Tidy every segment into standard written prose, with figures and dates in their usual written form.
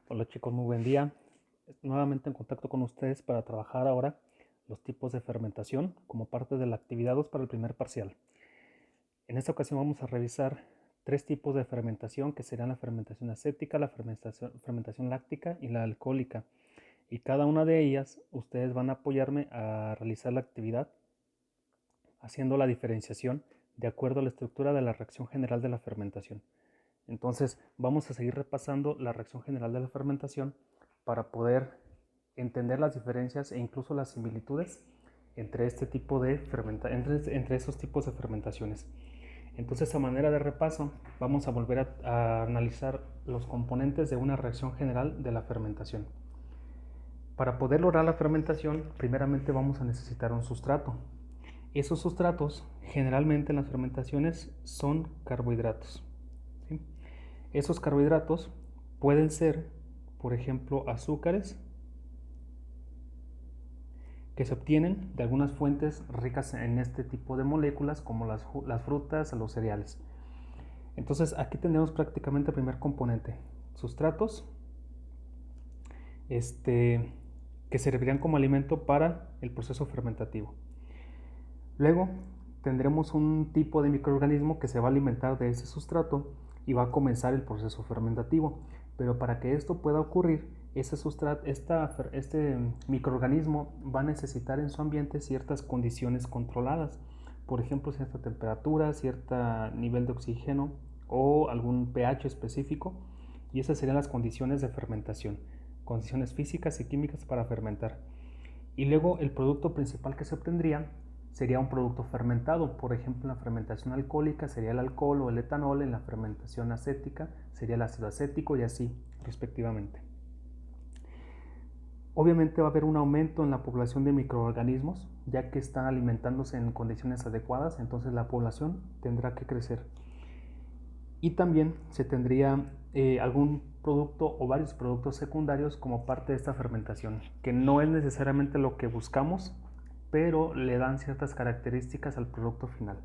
Hola chicos, muy buen día. Nuevamente en contacto con ustedes para trabajar ahora los tipos de fermentación como parte de la actividad 2 para el primer parcial. En esta ocasión vamos a revisar tres tipos de fermentación que serán la fermentación acética, la fermentación láctica y la alcohólica. Y cada una de ellas ustedes van a apoyarme a realizar la actividad haciendo la diferenciación de acuerdo a la estructura de la reacción general de la fermentación. Entonces vamos a seguir repasando la reacción general de la fermentación para poder entender las diferencias e incluso las similitudes entre este tipo de entre esos tipos de fermentaciones. Entonces, a manera de repaso, vamos a volver a analizar los componentes de una reacción general de la fermentación. Para poder lograr la fermentación, primeramente vamos a necesitar un sustrato. Esos sustratos, generalmente en las fermentaciones, son carbohidratos, ¿sí? Esos carbohidratos pueden ser, por ejemplo, azúcares que se obtienen de algunas fuentes ricas en este tipo de moléculas como las frutas o los cereales. Entonces aquí tenemos prácticamente el primer componente, sustratos que servirían como alimento para el proceso fermentativo. Luego tendremos un tipo de microorganismo que se va a alimentar de ese sustrato y va a comenzar el proceso fermentativo. Pero para que esto pueda ocurrir, este microorganismo va a necesitar en su ambiente ciertas condiciones controladas. Por ejemplo, cierta temperatura, cierto nivel de oxígeno o algún pH específico. Y esas serían las condiciones de fermentación, condiciones físicas y químicas para fermentar. Y luego el producto principal que se obtendría sería un producto fermentado. Por ejemplo, en la fermentación alcohólica sería el alcohol o el etanol, en la fermentación acética sería el ácido acético y así respectivamente. Obviamente va a haber un aumento en la población de microorganismos, ya que están alimentándose en condiciones adecuadas, entonces la población tendrá que crecer. Y también se tendría algún producto o varios productos secundarios como parte de esta fermentación, que no es necesariamente lo que buscamos, pero le dan ciertas características al producto final.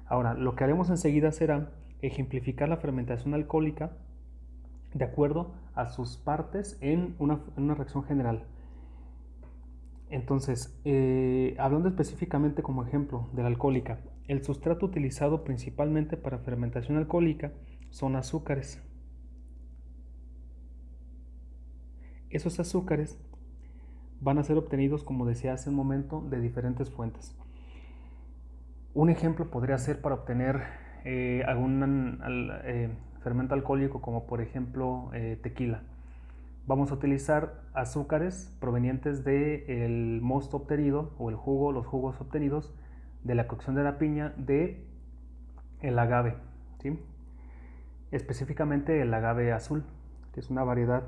Ahora, lo que haremos enseguida será ejemplificar la fermentación alcohólica de acuerdo a sus partes en una reacción general. Entonces, hablando específicamente como ejemplo de la alcohólica, el sustrato utilizado principalmente para fermentación alcohólica son azúcares. Esos azúcares van a ser obtenidos, como decía hace un momento, de diferentes fuentes. Un ejemplo podría ser para obtener algún fermento alcohólico, como por ejemplo tequila. Vamos a utilizar azúcares provenientes del mosto obtenido o el jugo, los jugos obtenidos de la cocción de la piña de el agave, ¿sí? Específicamente el agave azul, que es una variedad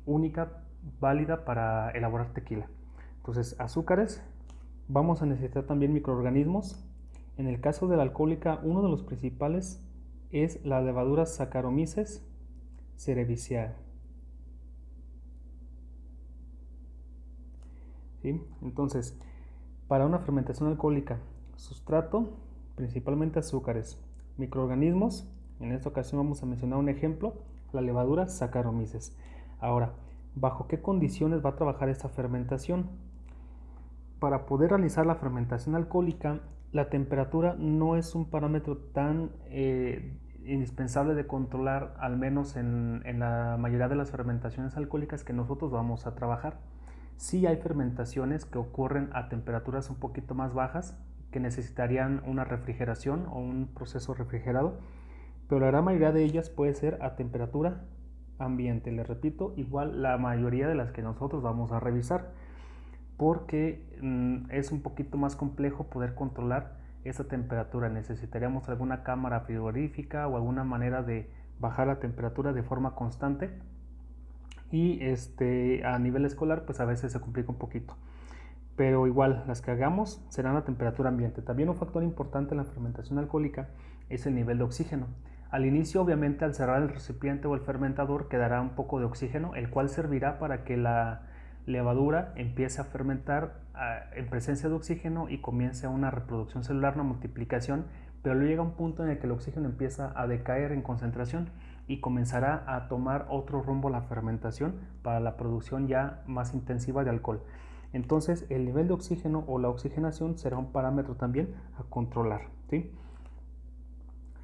única, válida para elaborar tequila. Entonces, azúcares, vamos a necesitar también microorganismos. En el caso de la alcohólica, uno de los principales es la levadura Saccharomyces cerevisiae. ¿Sí? Entonces, para una fermentación alcohólica, sustrato, principalmente azúcares, microorganismos, en esta ocasión vamos a mencionar un ejemplo, la levadura Saccharomyces. Ahora, ¿bajo qué condiciones va a trabajar esta fermentación? Para poder realizar la fermentación alcohólica, la temperatura no es un parámetro tan indispensable de controlar, al menos en la mayoría de las fermentaciones alcohólicas que nosotros vamos a trabajar. Sí hay fermentaciones que ocurren a temperaturas un poquito más bajas, que necesitarían una refrigeración o un proceso refrigerado, pero la gran mayoría de ellas puede ser a temperatura ambiente. Les repito, igual la mayoría de las que nosotros vamos a revisar, porque es un poquito más complejo poder controlar esa temperatura. Necesitaríamos alguna cámara frigorífica o alguna manera de bajar la temperatura de forma constante, y a nivel escolar pues a veces se complica un poquito, pero igual las que hagamos serán a temperatura ambiente. También un factor importante en la fermentación alcohólica es el nivel de oxígeno. Al inicio, obviamente, al cerrar el recipiente o el fermentador quedará un poco de oxígeno, el cual servirá para que la levadura empiece a fermentar en presencia de oxígeno y comience una reproducción celular, una multiplicación, pero luego llega un punto en el que el oxígeno empieza a decaer en concentración y comenzará a tomar otro rumbo la fermentación para la producción ya más intensiva de alcohol. Entonces el nivel de oxígeno o la oxigenación será un parámetro también a controlar, ¿sí?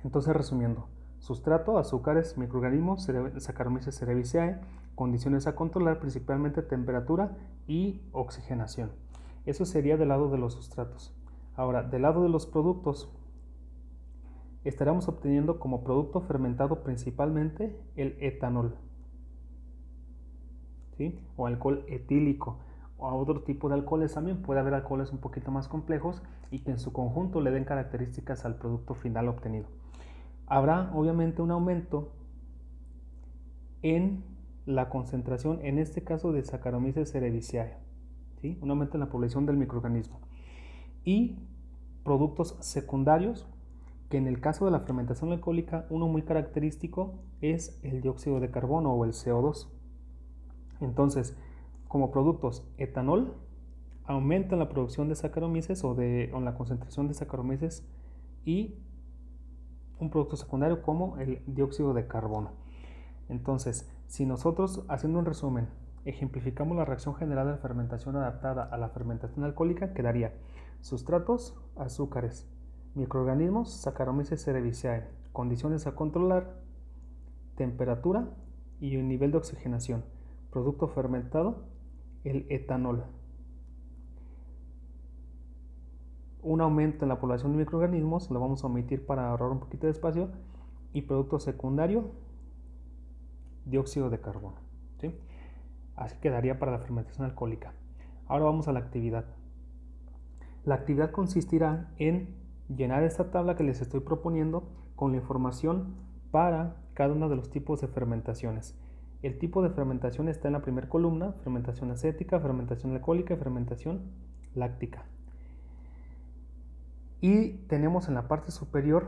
Entonces, resumiendo, sustrato, azúcares, microorganismos, Saccharomyces cerevisiae, condiciones a controlar, principalmente temperatura y oxigenación. Eso sería del lado de los sustratos. Ahora, del lado de los productos, estaremos obteniendo como producto fermentado principalmente el etanol, ¿sí? O alcohol etílico, o otro tipo de alcoholes también. Puede haber alcoholes un poquito más complejos y que en su conjunto le den características al producto final obtenido. Habrá obviamente un aumento en la concentración, en este caso de Saccharomyces cerevisiae, ¿sí? Un aumento en la población del microorganismo. Y productos secundarios, que en el caso de la fermentación alcohólica, uno muy característico es el dióxido de carbono o el CO2. Entonces, como productos, etanol, aumenta la producción de Saccharomyces o la concentración de Saccharomyces, y un producto secundario como el dióxido de carbono. Entonces, si nosotros, haciendo un resumen, ejemplificamos la reacción general de fermentación adaptada a la fermentación alcohólica, quedaría sustratos, azúcares, microorganismos, Saccharomyces cerevisiae, condiciones a controlar, temperatura y un nivel de oxigenación. Producto fermentado, el etanol. Un aumento en la población de microorganismos, lo vamos a omitir para ahorrar un poquito de espacio, y producto secundario, dióxido de carbono, ¿sí? Así quedaría para la fermentación alcohólica. Ahora vamos a la actividad. La actividad consistirá en llenar esta tabla que les estoy proponiendo con la información para cada uno de los tipos de fermentaciones. El tipo de fermentación está en la primera columna: fermentación acética, fermentación alcohólica y fermentación láctica. Y tenemos en la parte superior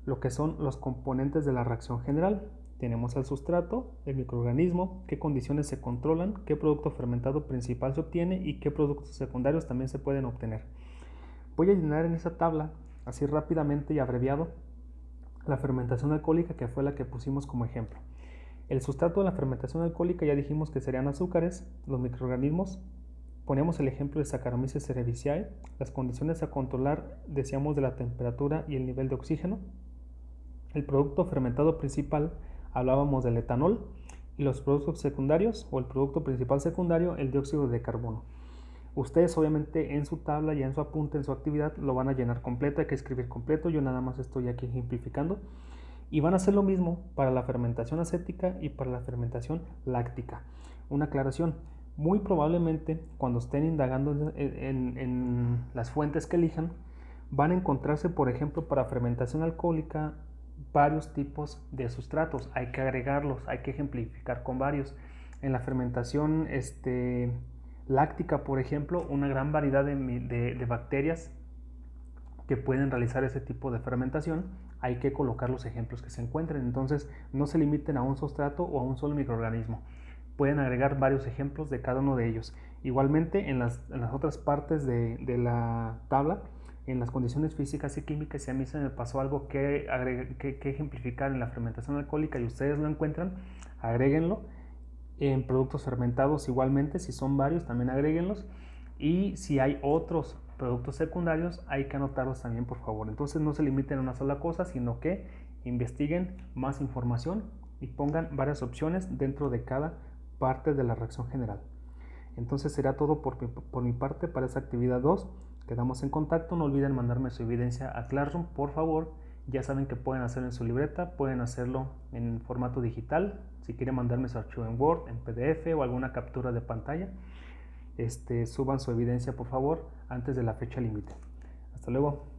lo que son los componentes de la reacción general. Tenemos el sustrato, el microorganismo, qué condiciones se controlan, qué producto fermentado principal se obtiene y qué productos secundarios también se pueden obtener. Voy a llenar en esa tabla, así rápidamente y abreviado, la fermentación alcohólica, que fue la que pusimos como ejemplo. El sustrato de la fermentación alcohólica ya dijimos que serían azúcares. Los microorganismos, ponemos el ejemplo de Saccharomyces cerevisiae. Las condiciones a controlar, decíamos, de la temperatura y el nivel de oxígeno. El producto fermentado principal, hablábamos del etanol, y los productos secundarios, o el producto principal secundario, el dióxido de carbono. Ustedes obviamente en su tabla y en su apunte, en su actividad, lo van a llenar completo, hay que escribir completo, yo nada más estoy aquí ejemplificando. Y van a hacer lo mismo para la fermentación acética y para la fermentación láctica. Una aclaración: muy probablemente cuando estén indagando en las fuentes que elijan, van a encontrarse, por ejemplo, para fermentación alcohólica, varios tipos de sustratos. Hay que agregarlos, hay que ejemplificar con varios. En la fermentación láctica, por ejemplo, una gran variedad de bacterias que pueden realizar ese tipo de fermentación. Hay que colocar los ejemplos que se encuentren. Entonces, no se limiten a un sustrato o a un solo microorganismo. Pueden agregar varios ejemplos de cada uno de ellos. Igualmente, en las otras partes de la tabla, en las condiciones físicas y químicas, si a mí se me pasó algo que ejemplificar en la fermentación alcohólica y ustedes lo encuentran, agréguenlo. En productos fermentados igualmente, si son varios, también agréguenlos. Y si hay otros productos secundarios, hay que anotarlos también, por favor. Entonces no se limiten a una sola cosa, sino que investiguen más información y pongan varias opciones dentro de cada parte de la reacción general. Entonces será todo por mi parte para esta actividad 2. Quedamos en contacto. No olviden mandarme su evidencia a Classroom, por favor. Ya saben que pueden hacerlo en su libreta, pueden hacerlo en formato digital. Si quieren mandarme su archivo en Word, en PDF o alguna captura de pantalla, suban su evidencia, por favor, antes de la fecha límite. Hasta luego.